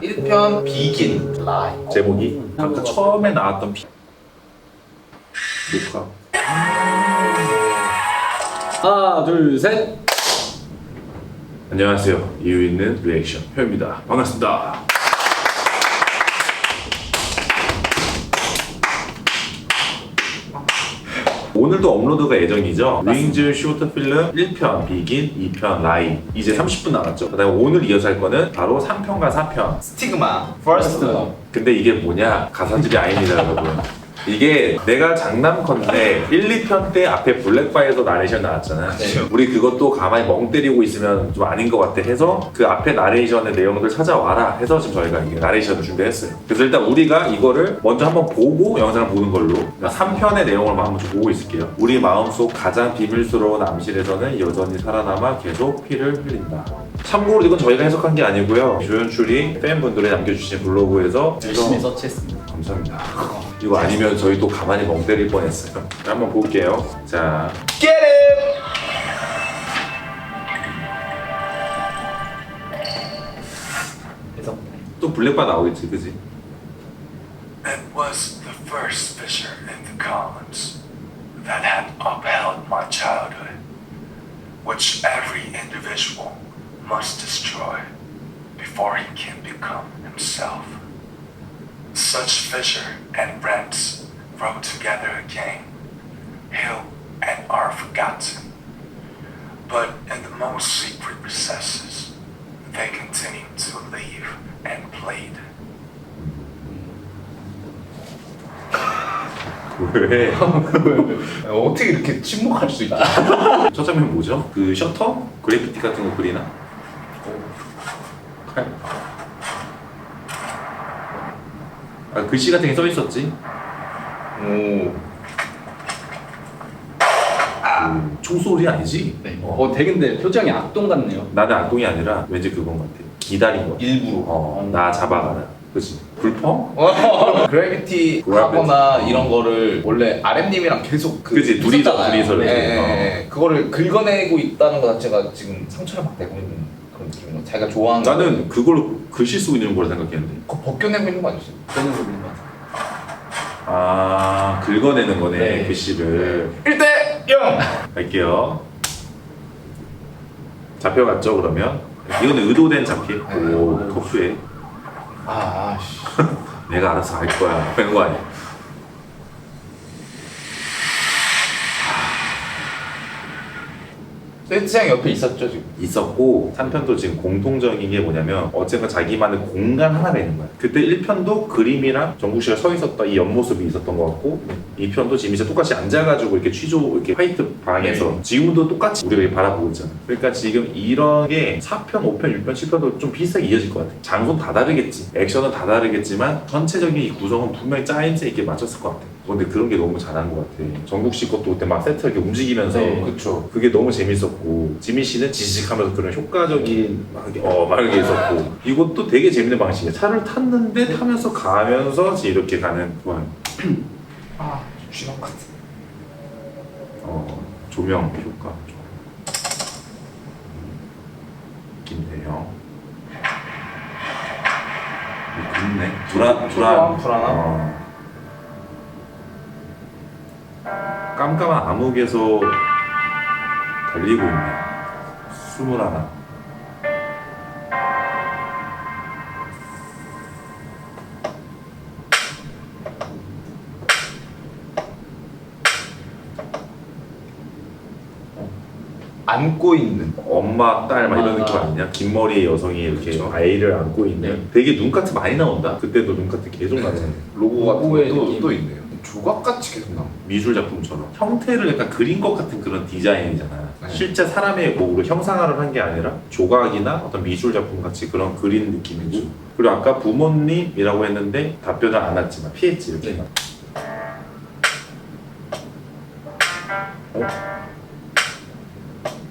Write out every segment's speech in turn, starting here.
1편 비긴 라이. 제목이 아까 처음에 나왔던 녹화. 하나 둘 셋. 안녕하세요. 이유 있는 리액션 표입니다. 반갑습니다. 오늘도 업로드가 예정이죠. 윙즈 쇼트 필름 1편 비긴, 2편 라이. 이제 30분 남았죠. 그다음에 오늘 이어서 할 거는 바로 3편과 4편. 스티그마 퍼스트. 근데 이게 뭐냐? 가사질이 아닙니다, 여러분. 이게 내가 장남컨대 1, 2편 때 앞에 블랙바에서 나레이션 나왔잖아. 그쵸. 우리 그것도 가만히 멍 때리고 있으면 좀 아닌 것 같아 해서 그 앞에 나레이션의 내용들 찾아와라 해서 지금 저희가 이게 나레이션을 준비했어요. 그래서 일단 우리가 이거를 먼저 한번 보고 영상을 보는 걸로 3편의 내용을 한번 좀 보고 있을게요. 우리 마음속 가장 비밀스러운 암실에서는 여전히 살아남아 계속 피를 흘린다. 참고로 이건 저희가 해석한 게 아니고요. 조연출이 팬분들이 남겨주신 블로그에서 열심히 서치했습니다. 감사합니다. 이거 아니면 저희 또 가만히 멍 때릴 뻔했어요. 한번 볼게요. 자, Get it! 또 블랙바 나오겠지, 그지? It was the first fissure in the columns that had upheld my childhood, which every individual must destroy before he can become himself. Such fissure and rents grow together again, heal and are forgotten. But in the most secret recesses, they continue to live and bleed. 왜? 어떻게 이렇게 침묵할 수 있지? 첫 장면 뭐죠? 그 셔터? 그래피티 같은 거 그리나? 아, 글씨 같은 게 써 있었지? 오. 총소리 아니지? 네. 되게 근데 표정이 악동 같네요. 나는 악동이 아니라 왠지 그건 같아. 기다린 거. 일부러. 나 잡아가라. 그치? 불펑? 그래비티 하거나 이런 거를 원래 RM님이랑 계속 그치, 둘이서 이렇게. 네. 그거를 긁어내고 있다는 것 자체가 지금 상처를 막 내고 있는 그런 느낌인 거. 자기가 좋아하는 나는 그걸로 글씨 쓰고 있는 걸 생각했는데. 그거 벗겨내고 있는 거 아니었어요? 그런 거 보는 것 같아요. 아, 긁어내는 거네, 네. 글씨를. 1대0! 갈게요. 잡혀갔죠, 그러면? 이거는 의도된 잡히. 오, 터프해. 씨. 내가 알아서 할 거야. 그런 거 아니야? 세트장 옆에 있었죠 지금. 있었고 3편도 지금 공통적인 게 뭐냐면 어쨌든 자기만의 공간 하나가 있는 거야. 그때 1편도 그림이랑 정국 씨가 서 있었던 이 옆모습이 있었던 것 같고 2편도 지금 이제 똑같이 앉아가지고 이렇게 취조 이렇게 화이트 방에서 지금도 똑같이 우리가 이렇게 바라보고 있잖아. 그러니까 지금 이런 게 4편, 5편, 6편, 10편도 좀 비슷하게 이어질 것 같아. 장소는 다 다르겠지, 액션은 다 다르겠지만 전체적인 이 구성은 분명히 짜임새 있게 맞췄을 것 같아. 근데 그런 게 너무 잘한 것 같아. 정국 씨 것도 그때 막 세트 이렇게 움직이면서 네. 그쵸. 그게 너무 재밌었고 지민 씨는 지직하면서 그런 효과적인 막 이렇게 있었고 이것도 되게 재밌는 방식이야. 차를 탔는데 타면서 가면서 이렇게 가는 좋아요. 쥐랑 같은. 조명 효과 좋아. 김대영. 그렇네. 불안함. 깜깜한 암흑에서 달리고 있네. 21. 안고 있는. 엄마, 딸 막 이런 느낌 아니냐? 긴 머리의 여성이 이렇게 그쵸. 아이를 안고 있는. 네. 되게 눈까트 많이 나온다. 그때도 눈까트 계속 나왔잖아. 로고 같은 로고의 것도 느낌. 또 있네요. 조각같이 계속 나와. 미술 작품처럼 형태를 약간 그린 것 같은 그런 디자인이잖아. 네. 실제 사람의 목으로 형상화를 한 게 아니라 조각이나 어떤 미술 작품 같이 그런 그린 느낌이고. 그리고 아까 부모님이라고 했는데 답변을 안 했지만 피했지 이렇게. 네.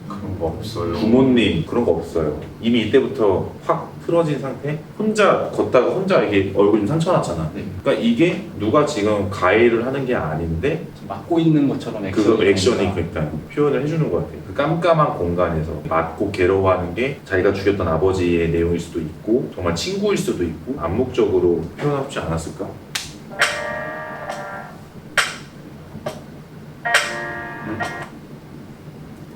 그런 거 없어요. 부모님 그런 거 없어요. 이미 이때부터 확 틀어진 상태. 혼자 걷다가 혼자 이게 얼굴 좀 상처났잖아. 네. 그러니까 이게 누가 지금 가해를 하는 게 아닌데 막고 있는 것처럼 그 액션이 나옵니다. 그러니까 표현을 해주는 것 같아. 그 깜깜한 공간에서 맞고 괴로워하는 게 자기가 죽였던 아버지의 내용일 수도 있고 정말 친구일 수도 있고 암묵적으로 표현하지 않았을까?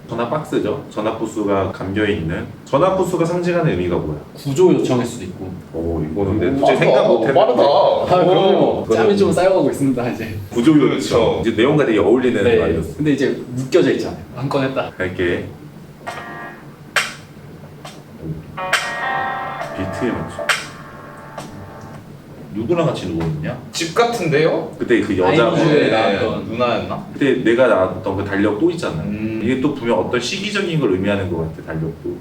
전화 박스죠. 전화 부스가 감겨있는 전화 부스가 상징하는 의미가 뭐야? 구조 요청일 수도 있고. 오 이거는 내 오, 도저히 생각 못했는데 빠르다. 아 그럼요. 그거는- 짬이 좀 쌓여가고 있습니다 이제. 구조 요청 그렇죠. 이제 내용과 되게 어울리는 네. 말이었어. 근데 이제 묶여져 있잖아요. 한 건 했다. 갈게. 비트에 맞춰. 누구랑 같이 누워 있냐? 집 같은데요? 그때 그 여자 아이유의 네, 나왔던. 누나였나? 그때 내가 나왔던 그 달력 또 있잖아. 음. 이게 또 분명 어떤 시기적인 걸 의미하는 것 같아 달력도.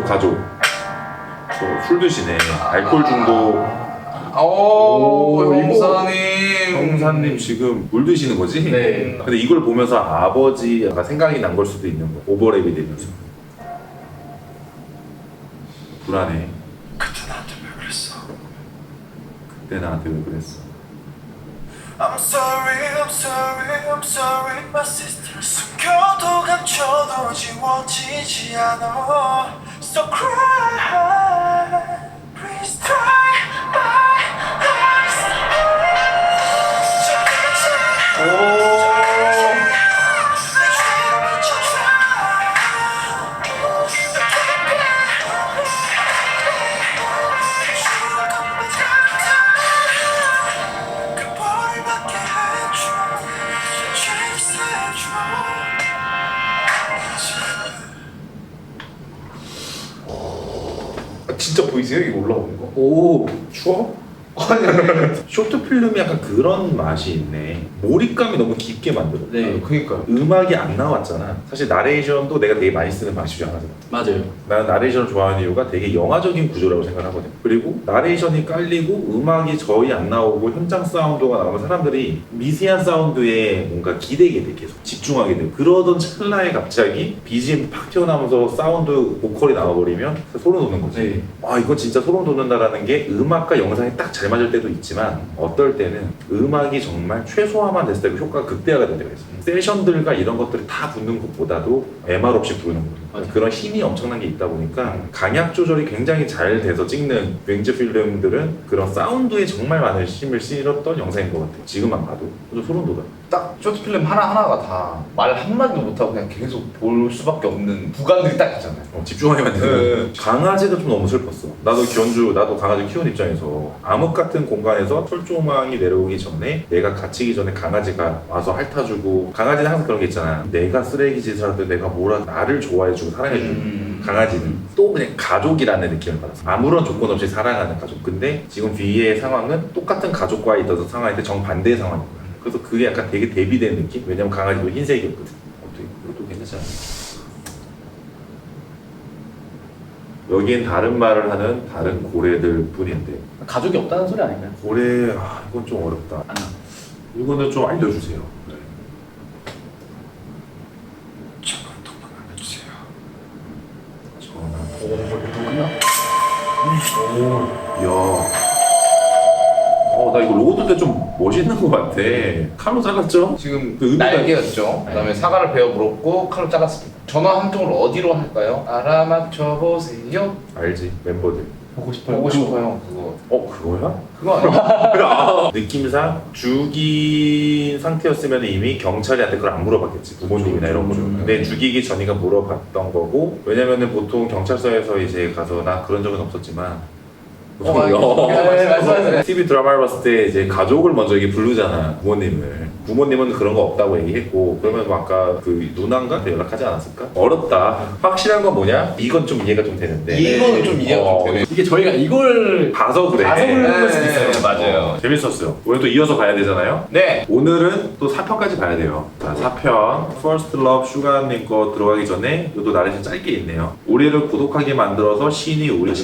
가족. 또 술 드시네. 알코올 중독. 오, 오, 형사님. 형사님 지금 물 드시는 거지? 네. 근데 이걸 보면서 아버지가 생각이 난 걸 수도 있는 거야. 오버랩이 되면서. 불안해. 그때 나한테 왜 그랬어? 그때 나한테 왜 그랬어? I'm sorry, my sister. 숨겨도 감춰도 지워지지 않아. So cry, please try my eyes. 그 벌을 받게 해줘. chase 진짜 보이세요? 이거 올라오는 거? 오. 추워? 쇼트 필름이 약간 그런 맛이 있네. 몰입감이 너무 깊게 만들어. 네. 그니까요. 음악이 안 나왔잖아. 사실 나레이션도 내가 되게 많이 쓰는 방식 중 하나잖아. 맞아요. 나는 나레이션을 좋아하는 이유가 되게 영화적인 구조라고 생각하거든. 그리고 나레이션이 깔리고 음악이 거의 안 나오고 현장 사운드가 나오면 사람들이 미세한 사운드에 뭔가 기대게 돼. 계속 집중하게 돼. 그러던 찰나에 갑자기 BGM 팍 튀어나오면서 사운드 보컬이 나와버리면 소름 돋는 거지. 네. 와 이건 진짜 소름 돋는다라는 게 음악과 영상이 딱 잘 맞을 때도 있지만 어떨 때는 음악이 정말 최소화만 됐을 때 그 효과가 극대화가 될 때가 있어. 세션들과 이런 것들이 다 붙는 것보다도 MR 없이 부르는 거죠. 맞아요. 그런 힘이 엄청난 게 있다 보니까 강약 조절이 굉장히 잘 돼서 찍는 뱅즈 필름들은 그런 사운드에 정말 많은 힘을 실었던 영상인 것 같아. 지금만 봐도 좀 소름 돋아. 딱 쇼트 필름 하나하나가 다 말 한마디도 못하고 그냥 계속 볼 수밖에 없는 구간들이 딱 있잖아요. 집중하게 만드는. 네. 강아지가 좀 너무 슬펐어. 나도 강아지 키우는 입장에서 암흑 같은 공간에서 철조망이 내려오기 전에 내가 갇히기 전에 강아지가 와서 핥아주고, 강아지는 항상 그런 게 있잖아. 내가 쓰레기 짓을 하든 내가 뭐라 나를 좋아해주고 사랑해주는 강아지는 또 그냥 가족이라는 느낌을 받았어. 아무런 조건 없이 사랑하는 가족. 근데 지금 V의 상황은 똑같은 가족과의 있어서 상황인데 정반대의 상황인 거야. 그래서 그게 약간 되게 대비된 느낌? 왜냐면 강아지도 흰색이었거든. 이것도 괜찮지 않아? 여기엔 다른 말을 하는 다른 고래들 뿐인데 가족이 없다는 소리 아닌가요? 고래 이건 좀 어렵다. 이거는 좀 알려주세요. 네. 전화 통화 해주세요. 전화. 이야. 나 이거 로고도 때 좀 멋있는 것 같아. 칼로 잘랐죠? 지금 그 의미가- 날개였죠. 그다음에 사과를 베어 물었고 칼로 잘랐습니다. 전화 한 통을 어디로 할까요? 알아맞혀 보세요. 알지 멤버들. 보고 싶어요. 보고 싶어요. 그거. 그거야? 그거 아니야? 느낌상 죽인 상태였으면 이미 경찰한테 그걸 안 물어봤겠지. 부모님이나 이런 거죠. 근데 죽이기 전이가 물어봤던 거고, 왜냐면은 보통 경찰서에서 이제 가서 나 그런 적은 없었지만 네, 말씀하세요. TV 드라마를 봤을 때 이제 가족을 먼저 이게 부르잖아. 부모님은 그런 거 없다고 얘기했고, 그러면 뭐 아까 그 누나인가 연락하지 않았을까? 어렵다. 확실한 건 뭐냐? 이건 좀 이해가 좀 되는데. 이거는 좀 이해가 좀 되네. 이게 저희가 이걸 봐서 그래. 봐서 그럴 수도 있어요. 네, 맞아요. 재밌었어요. 오늘 또 이어서 봐야 되잖아요. 네. 오늘은 또 4편까지 봐야 돼요. 자, 4편 First Love 슈가님 거 들어가기 전에 이것도 나레이션 짧게 있네요. 우리를 고독하게 만들어서 신이 우리를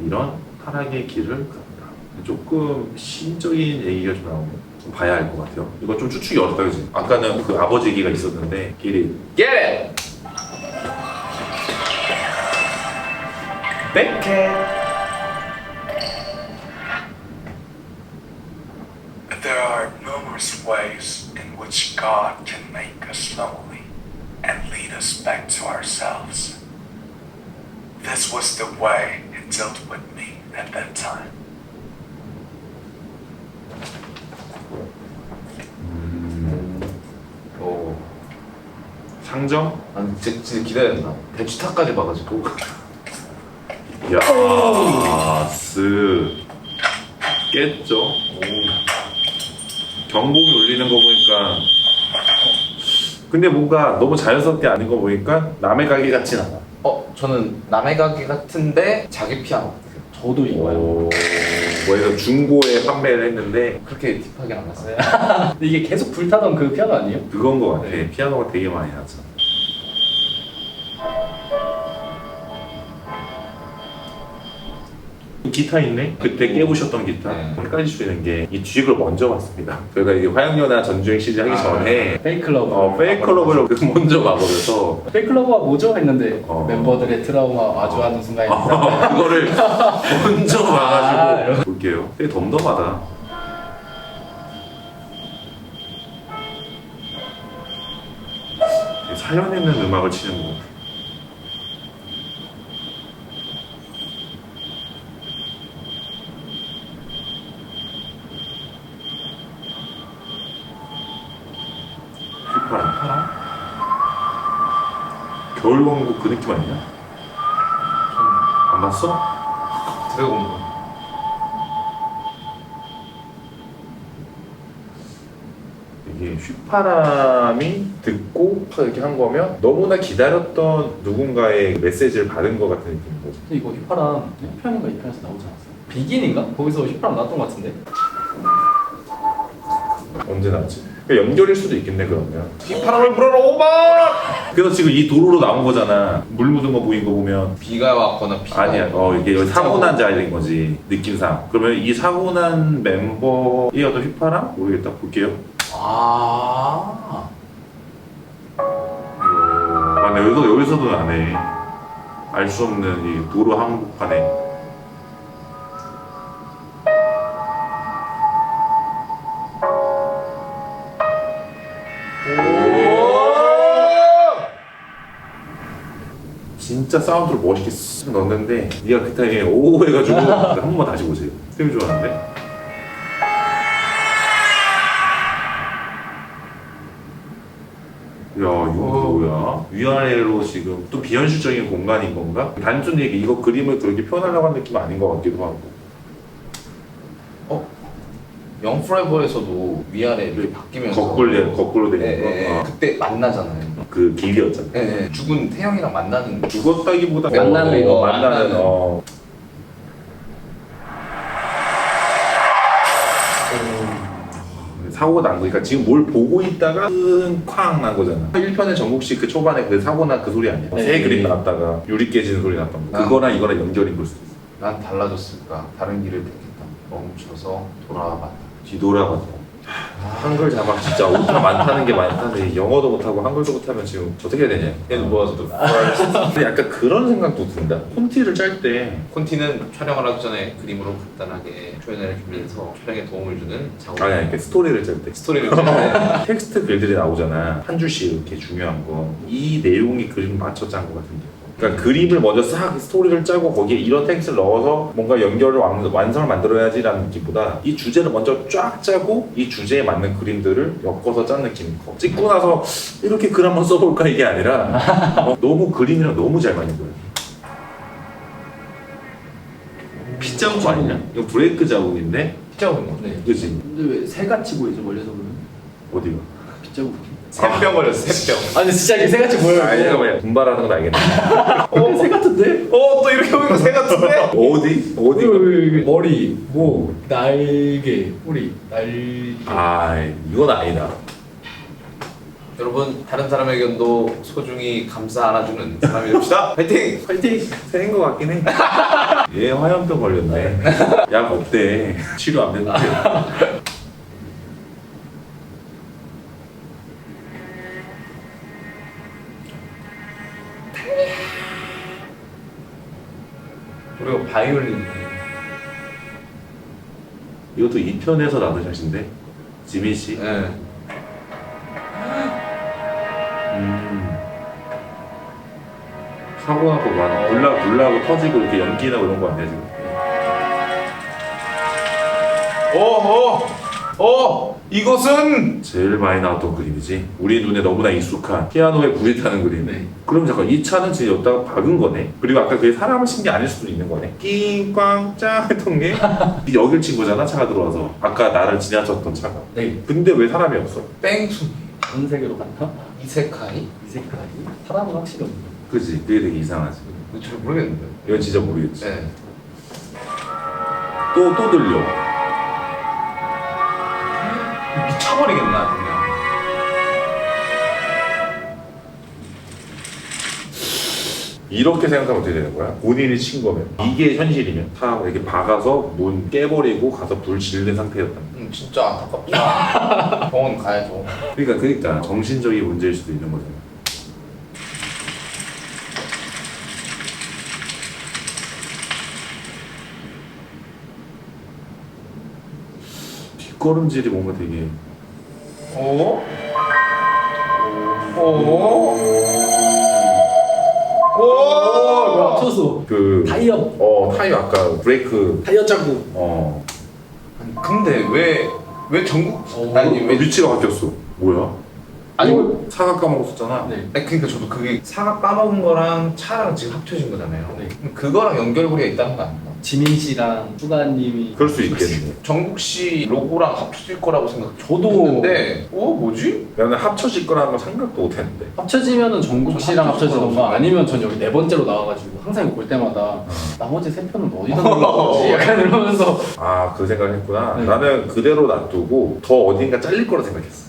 이런 타락의 길을 갔다. 조금 신적인 얘기가 좀 나오고 좀 봐야 할 것 같아요. 이거 좀 추측이 어렵다, 그지? 아까는 그 아버지 얘기가 있었는데 길이 Get it. 백해. numerous ways in which God can make us lonely and lead us back to ourselves. This was the way He dealt with me at that time. 오. 상점? 아니 진짜 기대된다. 배추타까지 봐가지고. 야, 깼죠. 경bom이 울리는 거 보니까. 근데 뭔가 너무 자연스럽게 아닌 거 보니까 남의 가게 같진 않아. 저는 남의 가게 같은데 자기 피아노 같아요. 저도 이거요. 뭐해서 중고에 판매를 했는데 그렇게 딥하게 안 났어요. 근데 이게 계속 불타던 그 피아노 아니에요? 그건 거 같아. 네. 피아노가 되게 많이 나죠. 기타 있네? 그때 깨부셨던 기타. 네. 헷갈릴 수 있는 게 이 뒤를 먼저 봤습니다. 저희가 이게 화양연화 전주행 시즌 하기 전에 페이클럽. 페이클럽을 먼저 봐버려서 페이클럽가 뭐죠? 했는데 어. 멤버들의 트라우마 마주하는 순간입니다. 그거를 먼저 봐가지고 이런 볼게요. 되게 덤덤하다. 되게 사연 있는 음악을 치는 것 같아. 휘파람? 겨울왕국 그 느낌 아니야? 안 봤어? 드래곤볼. 이게 휘파람이 듣고 이렇게 한 거면 너무나 기다렸던 누군가의 메시지를 받은 것 같은 느낌인 거지. 근데 이거 휘파람 1편인가 2편에서 나오지 않았어요? 비긴인가? 거기서 휘파람 나왔던 것 같은데? 언제 나왔지? 그러니까 연결일 수도 있겠네 그러면. 휘파람을 불어라 오바! 그래서 지금 이 도로로 나온 거잖아. 물 묻은 거 보인 거 보면. 비가 왔거나 비가 아니야. 이게 사고 난 자리인 거지 느낌상. 그러면 이 사고 난 멤버의 어떤 휘파람? 모르겠다. 볼게요. 맞네. 여기서도 나네. 알 수 없는 이 도로 한복판에. 진짜 사운드를 멋있게 쓱 넣었는데 네가 그 타이밍에 오 해가지고 한 번만 다시 보세요. 되게 좋아하는데? 야 이거 뭐야? 위아래로 지금 또 비현실적인 공간인 건가? 단순히 이거 그림을 그렇게 표현하려고 하는 느낌 아닌 것 같기도 하고. 영프레버에서도 위아래를 바뀌면서 거꾸로 되는 거. 예, 그때 만나잖아요. 그 길이었잖아. 예, 죽은 태영이랑 만나는 죽었다기보다 만나는 거, 만나는 사고가 난 거니까 지금 뭘 보고 있다가 쾅 난 거잖아. 1편의 정국씨 그 초반에 그 사고 난 그 소리 아니야? 네. 새 그림 나왔다가 유리 깨지는 소리 났던 거. 그거랑 이거랑 연결인 걸 수도 있어. 난 달라졌을까? 다른 길을 택했다. 멈춰서 돌아봤다. 뒤돌아봤다. 한글 자막 진짜 오타 많다는 게 많다는데 영어도 못하고 한글도 못하면 지금 어떻게 해야 되냐? It was the 근데 약간 그런 생각도 든다. 콘티를 짤 때 콘티는 촬영을 하기 전에 그림으로 간단하게 표현을 주면서 촬영에 도움을 주는 작업. 아니 이렇게 스토리를 짤 때 스토리를 짤때 텍스트 글들이 나오잖아. 한 줄씩 이렇게 중요한 거. 이 내용이 그림 맞춰 짠 것 같은데. 그러니까 그림을 먼저 싹 스토리를 짜고 거기에 이런 텍스트를 넣어서 뭔가 연결을 완성을 만들어야지라는 느낌보다 이 주제를 먼저 쫙 짜고 이 주제에 맞는 그림들을 엮어서 짠 느낌인 거. 찍고 나서 이렇게 글 한번 써볼까 이게 아니라 너무 그림이랑 너무 잘 맞는 거야. 핏자국 아니냐? 이거 브레이크 자국인데? pit자국인 거. 네. 그치? 근데 왜 새같이 보이죠? 멀리서 보면? 어디가? 빗자국. 새병 걸렸어. 새병. 아니 진짜 이게 새같이 보여요. 아 잠깐만요. 분발하는 건 알겠네. 새 같은데? 또 이렇게 보니까 새 같은데? 어디? 머리, 목, 날개, 뿌리, 날개. 아 이건 아니다. 여러분 다른 사람의 의견도 소중히 감싸 안아주는 사람이 됩시다. 파이팅! 파이팅! 새인 것 같긴 해. 얘 화염병 걸렸네. 약 없대. 치료 안 되는데. 그리고 바이올린. 이것도 2편에서 나온 샷인데 지민 씨. 네. 사고 나고 막 놀라고 터지고 이렇게 연기 나고 이런 거 아니야 지금? 이것은 제일 많이 나왔던 그림이지. 우리 눈에 너무나 익숙한 피아노에 불이 타는 그림. 네. 그럼 잠깐 이 차는 지금 여기다가 박은 거네. 그리고 아까 그게 사람을 친 게 아닐 수도 있는 거네. 낑꽝짱 했던 게 여길 친 거잖아. 차가 들어와서 아까 나를 지나쳤던 차가. 네. 근데 왜 사람이 없어? 뺑순이 전 세계로 갔나? 이세카이? 이 색깔이 사람은 확실히 없네. 그지? 그게 되게 이상하지. 잘 모르겠는데. 이건 진짜 모르겠지. 네. 또 들려. 미쳐버리겠나 그냥. 이렇게 생각하면 어떻게 되는 거야? 본인이 친 거면 이게 현실이면 차 이렇게 박아서 문 깨버리고 가서 불 지른 상태였다. 진짜 안타깝다. 병원 가야죠. 그러니까 정신적인 문제일 수도 있는 거잖아. 뒷걸음질이 뭔가 되게 오? 오? 뭐야 합쳤어. 그 타이어 타이어 아까 브레이크 타이어 자국. 아니, 근데 왜 전국 아니 왜 위치가 바뀌었어. 뭐야? 아니 차가 까먹었었잖아. 네. 아니, 그러니까 저도 그게 차가 까먹은 거랑 차랑 지금 합쳐진 거잖아요. 네. 그럼 그거랑 연결고리가 있다는 거 아닌가? 지민 씨랑 수가님이 그럴 수 있겠네. 정국 씨 로고랑 합쳐질 거라고 저도 생각했는데 뭐지? 나는 합쳐질 거라는 건 생각도 못했는데. 합쳐지면은 정국 씨랑 합쳐지던가 합쳐지던가. 아니면 전 여기 네 번째로 나와가지고 항상 이거 볼 때마다 나머지 세 편은 어디다 넣은 거지? 약간 이러면서 그 생각을 했구나. 네. 나는 그대로 놔두고 더 어딘가 잘릴 거라 생각했어.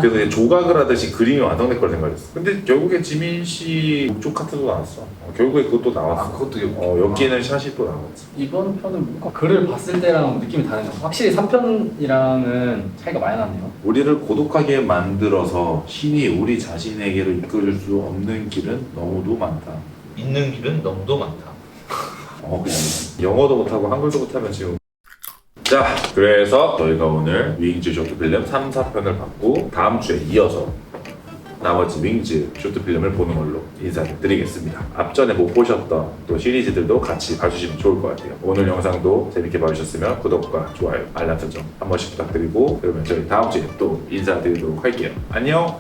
그래서 그래서 이제 조각을 하듯이 그림이 완성될 거라 생각했어. 근데 결국에 지민 씨 목조 카트도 나왔어. 결국에 그것도 나왔어. 그것도 엮이는 샷이 또 나왔어. 이번 편은 뭔가 글을 봤을 때랑 느낌이 다르네요. 확실히 3편이랑은 차이가 많이 나네요. 우리를 고독하게 만들어서 신이 우리 자신에게로 이끌 수 없는 길은 너무도 많다. 있는 길은 너무도 많다. 그냥 영어도 못하고 한글도 못하면 지금. 자, 그래서 저희가 오늘 윙즈 쇼트필름 3, 4편을 봤고 다음 주에 이어서 나머지 윙즈 쇼트필름을 보는 걸로 인사를 드리겠습니다. 앞전에 못 보셨던 또 시리즈들도 같이 봐주시면 좋을 것 같아요. 오늘 영상도 재밌게 봐주셨으면 구독과 좋아요, 알람 설정 한 번씩 부탁드리고 그러면 저희 다음 주에 또 인사드리도록 할게요. 안녕!